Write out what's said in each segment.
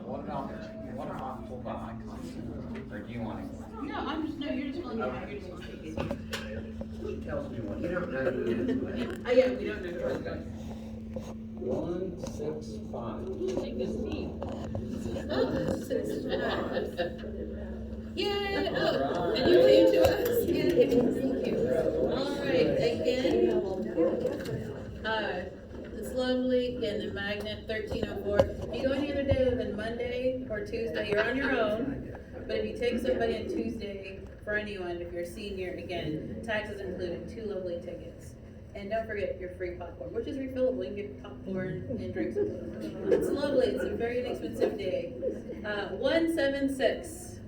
What about, what if I pull the icon, or do you want it? No, I'm just, no, you're just filling it out, you're just gonna take it. Tells me one, you don't know who it is. Oh, yeah, we don't know. Okay. 165. Take this seat. Yay, oh, and you came to us, yay, thank you. All right, again, it's lovely, and the magnet 1304. If you go any other day other than Monday or Tuesday, you're on your own. But if you take somebody on Tuesday, for anyone, if you're a senior, again, taxes included, 2 lovely tickets. And don't forget your free popcorn, which is refillable. You can get popcorn and drinks. It's lovely. It's a very inexpensive day. 176.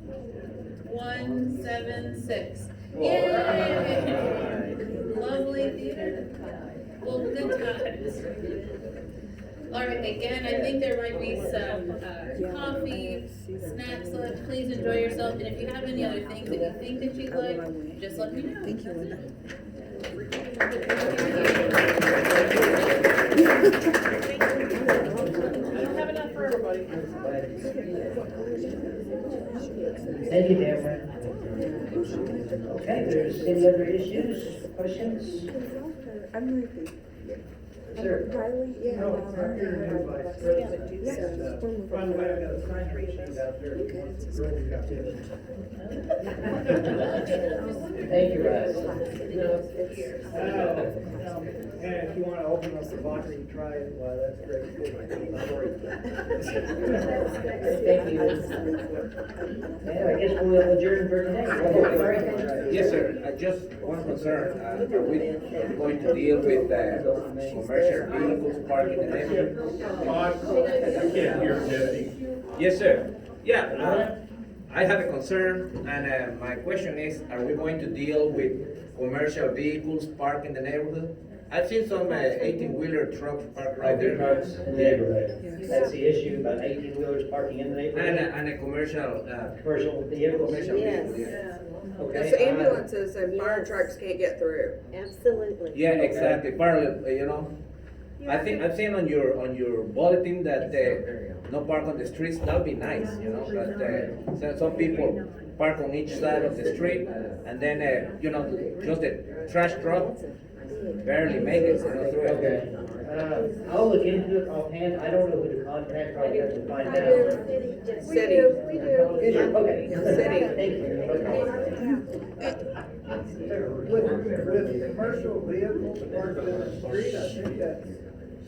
176. Yay! Lovely theater. Well, good times. All right, again, I think there might be some coffee, snacks left. Please enjoy yourself. And if you have any other things that you think that you'd like, just let me know. Thank you, Linda. I don't have enough for everybody. Thank you, Deborah. Okay, there's any other issues, questions? I'm Ruthie. Sir? Riley, yeah. No, it's not here in the vice president. By the way, I got a sign-in sheet out there. Once the girls got this. Thank you, Russ. And if you wanna open up the box and try it, well, that's great. Thank you. Yeah, I guess we'll adjourn for today. Yes, sir, just one concern, are we going to deal with, commercial vehicles parked in the neighborhood? I can't hear Jesse. Yes, sir, yeah, I have a concern, and, my question is, are we going to deal with commercial vehicles parked in the neighborhood? I've seen some, 18-wheeler trucks parked right there. Neighborhood. That's the issue, about 18-wheelers parking in the And neighborhood. and a commercial, Commercial vehicles. commercial vehicle, yeah. Okay. Because ambulances and fire trucks can't get through. Absolutely. Yeah, exactly, partly, you know, I think, I've seen on your bulletin that, no park on the streets, that'd be nice, you know, but, some people park on each side of the street, and then, you know, just the trash truck barely make it, you know, through it. Okay. I'll look into it offhand, I don't know who to contact, I'll have to find out. City. We do. Is it? Okay. City. Thank you. Okay. With commercial vehicles parked in the street, I think that's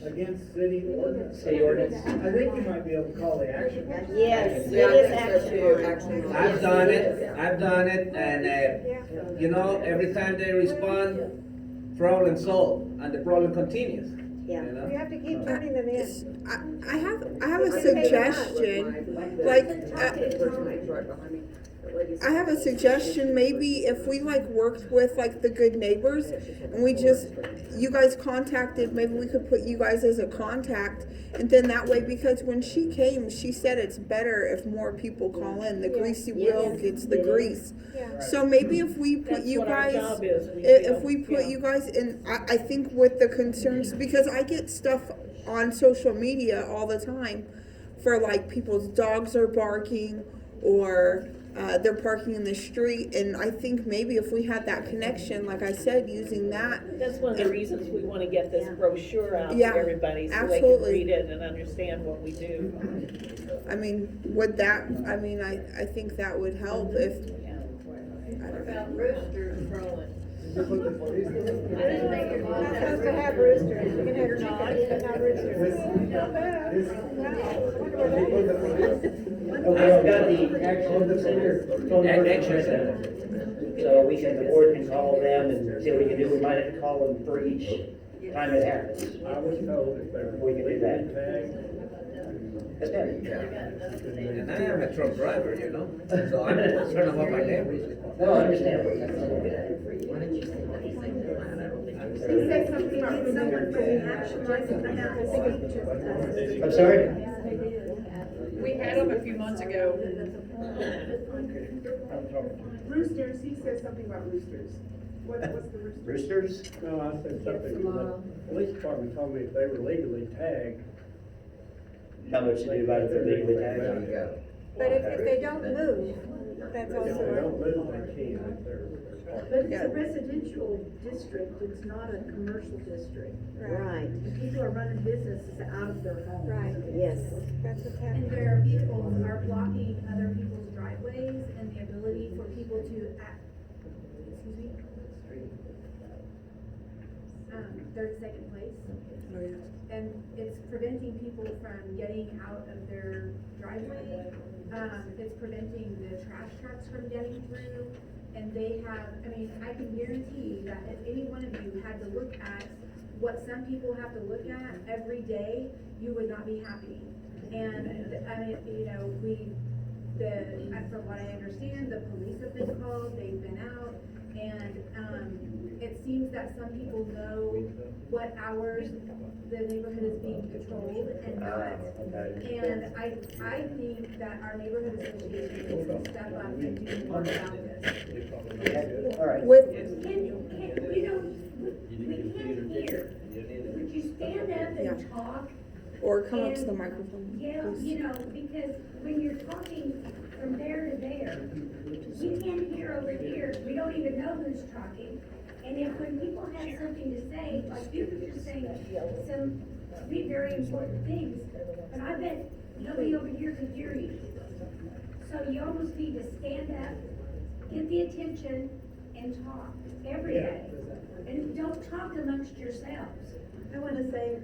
against city ordinance. City ordinance. I think you might be able to call the action. Yes, it Yeah, I is think so too, action. actually. I've done it, and, you know, every time they respond, problem solved, and the problem continues. Yeah. You know? You have to keep turning them in. I have a suggestion, like, I have a suggestion, maybe if we like worked with like the Good Neighbors and we just, you guys contacted, maybe we could put you guys as a contact. And then that way, because when she came, she said it's better if more people call in, the greasy wheel gets the grease. So maybe if we put you guys, if we put you guys in, I think with the concerns, because I get stuff on social media all the time for like people's dogs are barking or they're parking in the street, and I think maybe if we had that connection, like I said, using that. That's one of the reasons we want to get this brochure out to Yeah, everybody so they absolutely. can read it and understand what we do. I mean, would that, I mean, I think that would help if, I don't know. Roosters trolling. Not supposed to have roosters, you can have chickens, but not roosters. Okay, I've got the action center phone number. Action center. So we can, the board can call them and see what we can do. We might have to call them for each time it happens. I was told that they're. We can do that. That's better. And I am a truck driver, you know, so I'm concerned about my neighbors. No, I understand. He said something about someone putting action, I think I'm sorry? We had them a few months ago. Roosters, he said something about roosters. What's the rooster? Roosters? No, I said something, the police department told me if they were legally tagged, how much to do about it if they're legally taxed. But if they don't move, that's If they also. don't move, they can, if they're. But it's Yeah. a residential district, it's not a commercial district. Right, People are running businesses out of their homes. right. Yes. That's what's And happening. their vehicles are blocking other people's driveways and the ability for people to excuse me? 32nd place. And it's preventing people from getting out of their driveway. It's preventing the trash trucks from getting through. And they have, I mean, I can guarantee that if any one of you had to look at what some people have to look at every day, you would not be happy. And, I mean, you know, from what I understand, the police have been called, they've been out, and, it seems that some people know what hours the neighborhood is being patrolled and not. Okay. And I think that our neighborhood association needs to step up and do more about this. Okay, all right. With, You know, we can't hear. Would you stand up Yeah. and talk? or come up to the microphone, Yeah, please. you know, because when you're talking from there to there, we can't hear over here. We don't even know who's talking. And if when people have something to say, like you were just saying, some very important things, but I bet nobody over here can hear you. So you almost need to stand up, get the attention, and talk every day. And don't talk amongst yourselves. I want to say,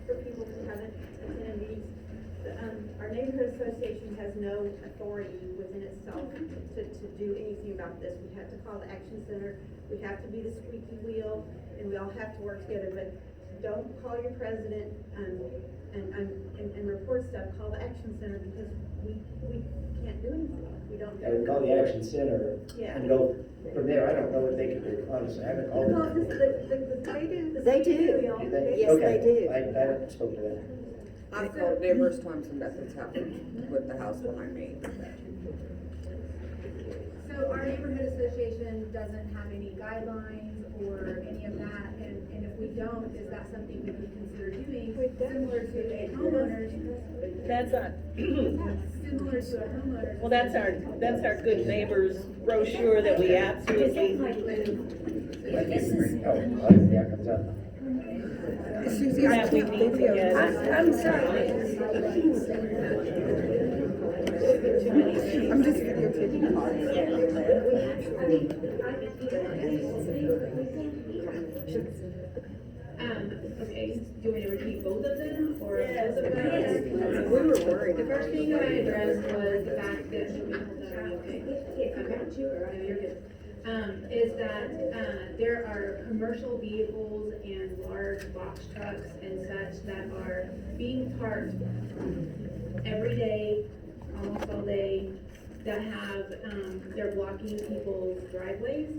for people who haven't attended these, our neighborhood association has no authority within itself to do anything about this. We have to call the action center, we have to be the squeaky wheel, and we all have to work together, but don't call your president, and report stuff, call the action center, because we can't do anything. We don't. I would call the action center Yeah. and go from there. I don't know what they can do, honestly. I haven't called Well, them. they do. They do. Do they? Yes, Okay. they do. I haven't spoken to them. I've called numerous times and nothing's happened with the house behind me. So our neighborhood association doesn't have any guidelines or any of that, and if we don't, is that something we could consider doing? Similar to a homeowner's, That's our, similar to a homeowner's. well, that's our good neighbors brochure that we absolutely, This is, Oh, yeah, comes up. Susie, I that we can't need to video. get. I'm sorry. I'm just videotaping ours. Okay, do you want me to repeat both of them, or both of them? We were worried The about first thing that I addressed was the fact that, should we hold that, are you okay? Okay, no, you're good. Is that, there are commercial vehicles and large box trucks and such that are being parked every day, almost all day, that have, they're blocking people's driveways.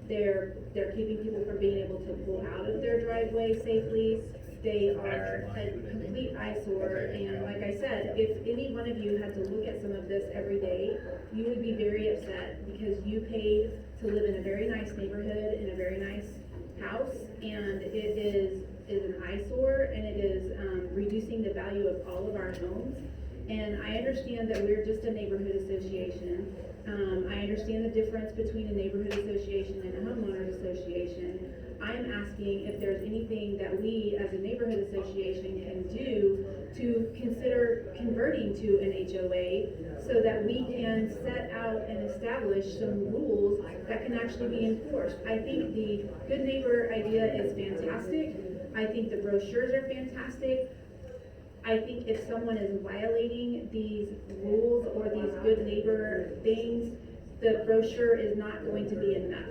They're keeping people from being able to pull out of their driveway safely. They are a complete eyesore, and like I said, if any one of you had to look at some of this every day, you would be very upset, because you paid to live in a very nice neighborhood, in a very nice house, and it is an eyesore, and it is, reducing the value of all of our homes. And I understand that we're just a neighborhood association. I understand the difference between a neighborhood association and a homeowners association. I'm asking if there's anything that we, as a neighborhood association, can do to consider converting to an HOA, so that we can set out and establish some rules that can actually be enforced. I think the good neighbor idea is fantastic. I think the brochures are fantastic. I think if someone is violating these rules or these good neighbor things, the brochure is not going to be enough.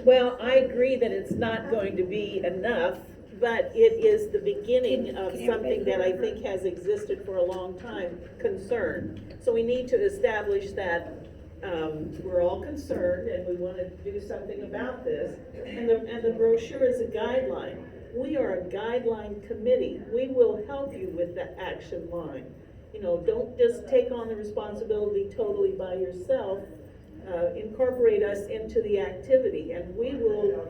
well, I agree that it's not going to be enough, but it is the beginning of something that I think has existed for a long time, concern. So we need to establish that, we're all concerned and we want to do something about this. And the brochure is a guideline. We are a guideline committee. We will help you with the action line. You know, don't just take on the responsibility totally by yourself. incorporate us into the activity, and we will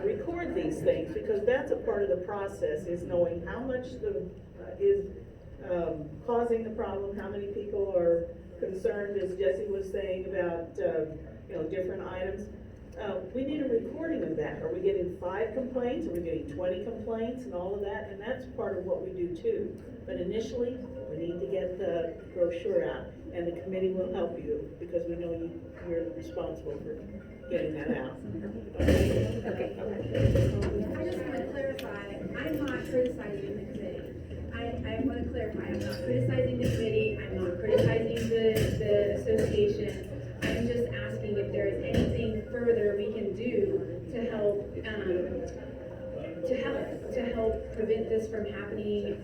record these things, because that's a part of the process, is knowing how much is causing the problem, how many people are concerned, as Jesse was saying, about, different items. We need a recording of that. Are we getting 5 complaints? Are we getting 20 complaints and all of that? And that's part of what we do too. But initially, we need to get the brochure out, and the committee will help you, because we know you're responsible for getting that out. Okay. I just want to clarify, I'm not criticizing the committee. I want to clarify, I'm not criticizing the committee, I'm not criticizing the association. I'm just asking if there is anything further we can do to help, to help prevent this from happening,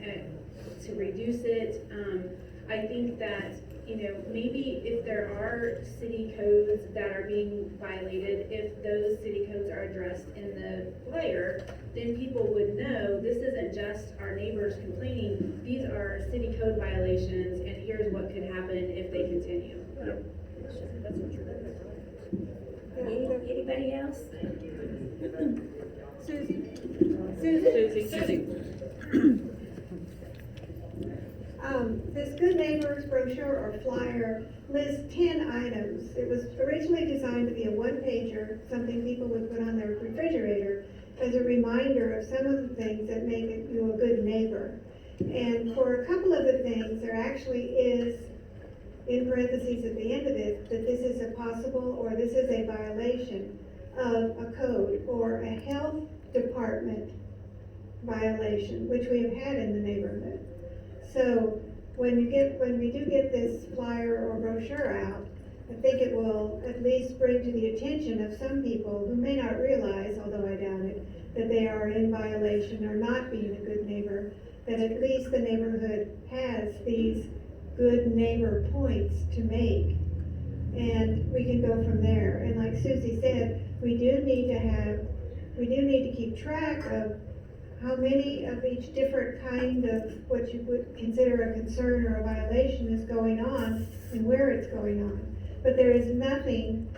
to reduce it. I think that, maybe if there are city codes that are being violated, if those city codes are addressed in the flyer, then people would know this isn't just our neighbors complaining, these are city code violations, and here's what could happen if they continue. Anybody else? Susie. This Good Neighbors brochure or flyer lists 10 items. It was originally designed to be a one-pager, something people would put on their refrigerator as a reminder of some of the things that make you a good neighbor. And for a couple of the things, there actually is, in parentheses at the end of it, that this is a possible or this is a violation of a code or a health department violation, which we have had in the neighborhood. So when we do get this flyer or brochure out, I think it will at least bring to the attention of some people who may not realize, although I doubt it, that they are in violation or not being a good neighbor, that at least the neighborhood has these good neighbor points to make. And we can go from there. And like Susie said, we do need to keep track of how many of each different kind of what you would consider a concern or a violation is going on and where it's going on. But there is nothing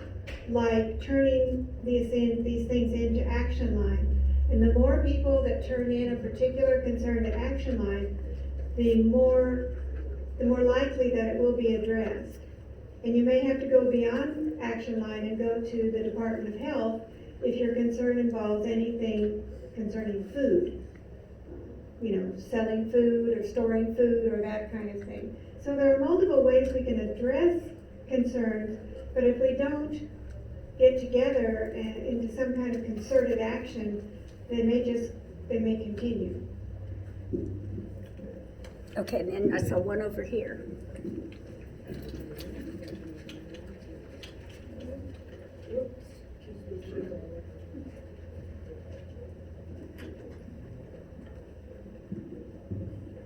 like turning these things into action line. And the more people that turn in a particular concern to action line, the more likely that it will be addressed. And you may have to go beyond action line and go to the Department of Health if your concern involves anything concerning food. Selling food or storing food or that kind of thing. So there are multiple ways we can address concerns, but if we don't get together into some kind of concerted action, they may continue. Okay, then I saw one over here.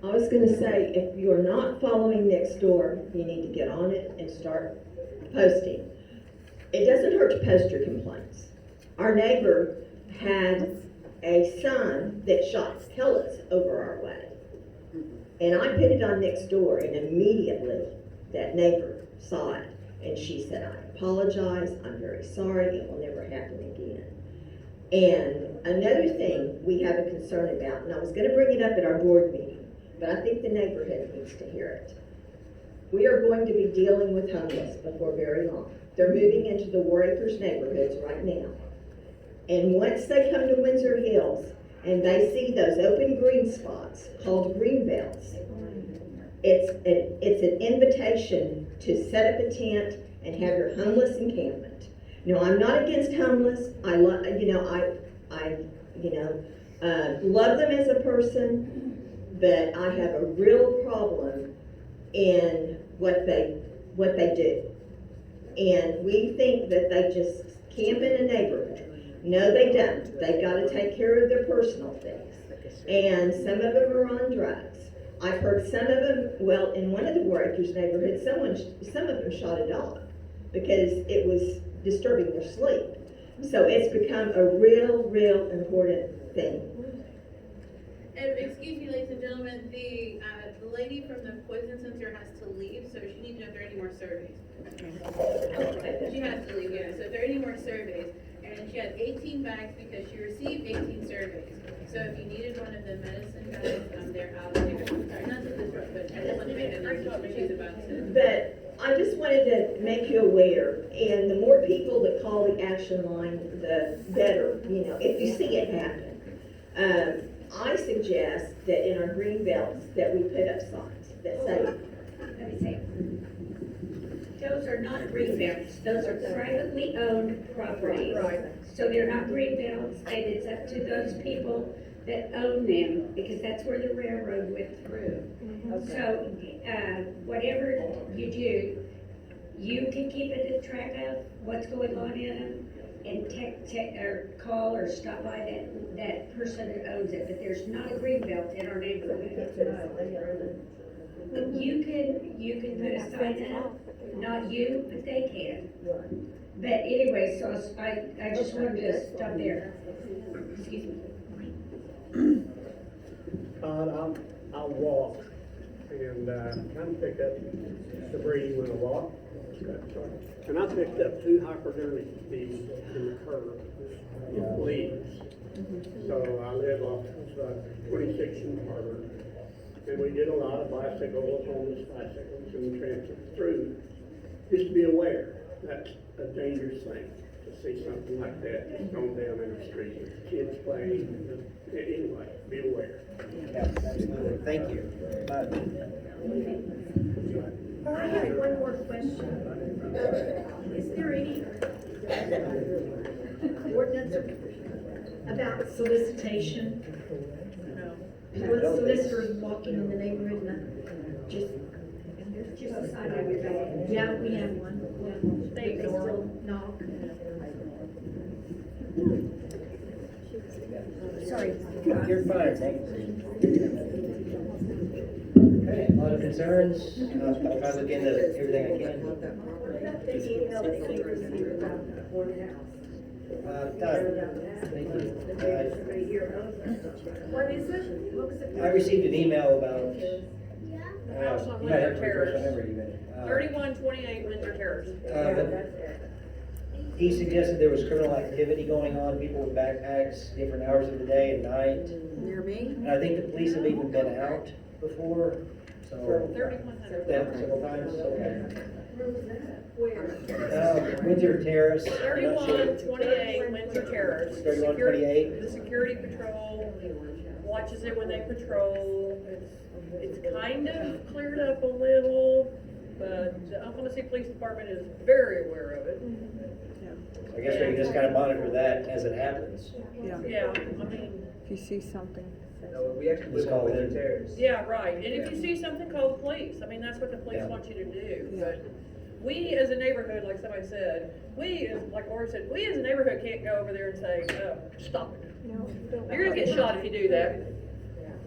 I was gonna say, if you're not following Nextdoor, you need to get on it and start posting. It doesn't hurt to post your complaints. Our neighbor had a son that shot pellets over our way. And I put it on Nextdoor, and immediately that neighbor saw it. And she said, I apologize, I'm very sorry, it will never happen again. And another thing we have a concern about, and I was gonna bring it up at our board meeting, but I think the neighborhood needs to hear it. We are going to be dealing with homeless before very long. They're moving into the War Acres neighborhoods right now. And once they come to Windsor Hills and they see those open green spots called green belts, it's an invitation to set up a tent and have your homeless encampment. Now, I'm not against homeless. I love them as a person. But I have a real problem in what they do. And we think that they just camp in a neighborhood. No, they don't. They've got to take care of their personal things. And some of them are on drugs. I've heard some of them, well, in one of the War Acres neighborhoods, some of them shot a dog because it was disturbing their sleep. So it's become a real important thing. And excuse me, ladies and gentlemen, the lady from the poison center has to leave, so she needs to know if there are any more surveys. She has to leave, yeah, so if there are any more surveys, and she had 18 bags because she received 18 surveys. So if you needed one of the medicine guys, they're out there. Sorry, not to disrupt, but I just want to make that announcement she's about to. But I just wanted to make you aware, and the more people that call the action line, the better, you know, if you see it happen. I suggest that in our green belts, that we put up signs that say, Let me say, those are not green belts, those are privately owned properties. Right. So they're not green belts, and it's up to those people that own them, because that's where the railroad went through. So, whatever you do, you can keep a track of what's going on in them, and or call or stop by that person that owns it, but there's not a green belt in our neighborhood. You can put a sign up, not you, but they can. But anyway, so I just wanted to stop there. Excuse me. I'll walk and, kind of pick up debris when I walk. And I picked up 2 hypodermic beads in the curb, leaves. So I live off 26 and Harvard. And we get a lot of bicycles, homeless bicycles, and transit through. Just be aware, that's a dangerous thing, to see something like that thrown down in the street. Kids playing, anyway, be aware. Yeah, absolutely. Thank you. I have one more question. Is there any ordinance about solicitation? With solicitors walking in the neighborhood and just a sign on your door? Yeah, we have one. They still knock. Sorry. You're fine, thank you. Okay, a lot of concerns, I'll try to look into everything I can. Todd, thank you. What is it? What was it? I received an email about, you might have to refresh my memory even. 3128 Windsor Terrace. He suggested there was criminal activity going on, people with backpacks, different hours of the day and night. Near me? And I think the police have even been out before, so. 3100. That several times, okay. Where? Windsor Terrace. I'm not sure. 3128 Windsor Terrace. 3128. The security patrol watches it when they patrol. It's kind of cleared up a little, but the Oklahoma City Police Department is very aware of it. I guess we can just kind of monitor that as it happens. Yeah, Yeah, I mean, if you see something. No, we actually Just live on call Windsor in. Terrace. yeah, right. And if you see something, call the police. I mean, that's what the police Yeah. want you to do. Yeah. But we as a neighborhood, like somebody said, like Laura said, we as a neighborhood can't go over there and say, stop it. You're gonna get shot if you do that.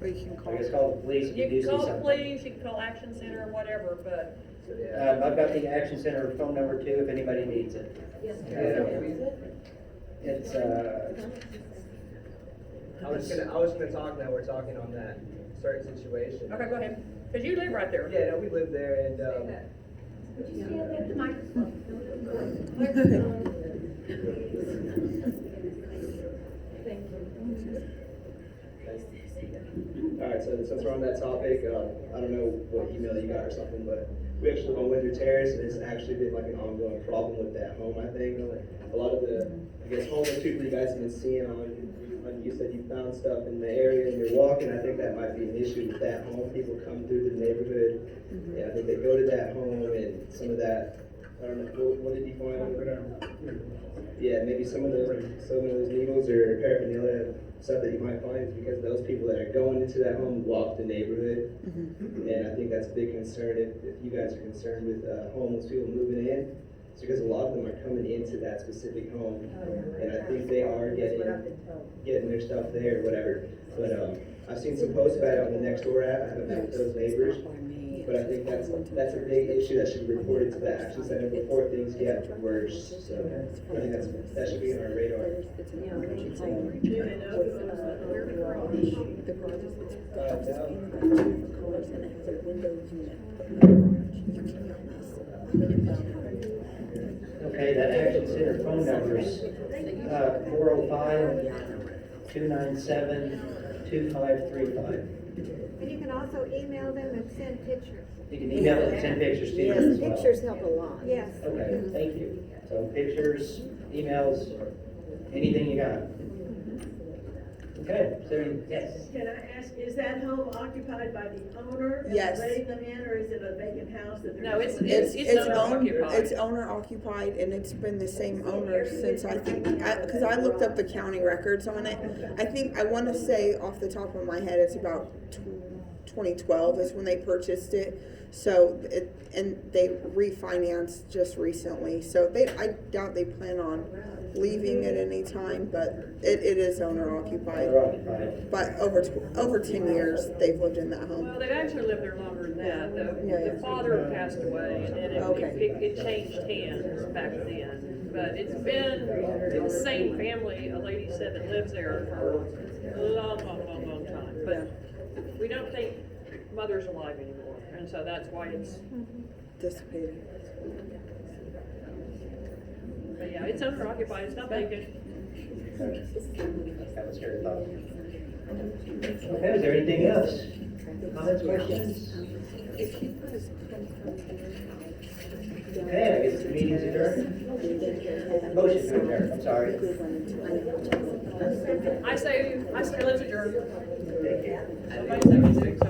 Or you can call. I guess call the police if you You do can see call the something. police, you can call Action Center or whatever, but So, yeah. I've got the Action Center phone number too, if anybody needs it. It's, I was gonna talk now, we're talking on that certain situation. okay, go ahead. Cause you live right there. Yeah, no, we live there and, Would you stand at the microphone? Alright, so since we're on that topic, I don't know what email you got or something, but we actually live on Windsor Terrace, and it's actually been like an ongoing problem with that home, I think. A lot of the, I guess, homeless people you guys have been seeing on you said you found stuff in the area and you're walking, I think that might be an issue with that home. People come through the neighborhood, yeah, I think they go to that home and some of that, I don't know, what did you find? Yeah, maybe some of those needles or paraphernalia stuff that you might find is because those people that are going into that home walk the neighborhood. And I think that's a big concern if you guys are concerned with homeless people moving in. It's because a lot of them are coming into that specific home. And I think they are getting their stuff there or whatever. But I've seen some posts about it on the Nextdoor app. I haven't met with those neighbors. But I think that's a big issue that should be reported to the Action Center before things get worse. So I think that should be on our radar. person that has a window unit. Okay, that Action Center phone numbers, 405-297-2535. And you can also email them and send pictures. You can email it and send pictures to them as well. help a lot. Yes. Okay, thank you. So pictures, emails, anything you got. Okay, so, yes. Can I ask, is that home occupied by the owner? and Yes. Letting them in, or is it a vacant house that they're? No, it's Owner occupied. It's owner occupied, and it's been the same owner since I think, because I looked up the county records on it. I want to say off the top of my head, it's about 2012 is when they purchased it. So and they refinanced just recently. So I doubt they plan on leaving at any time, but it is owner occupied. They're occupied. But over 10 years, they've lived in that home. Well, they've actually lived there longer than that. Yeah. The father passed away, and then Okay. it changed hands back then. But it's been the same family, a lady said, that lives there for a long time. But we don't think mother's alive anymore, and so that's why it's, Dissipated. but yeah, it's owner occupied, it's not vacant. That was your thought. Okay, is there anything else? Comments, questions? Okay, I guess the meeting's adjourned. Motion to adjourn, I'm sorry. I say let's adjourn. Thank you. Somebody say we say so.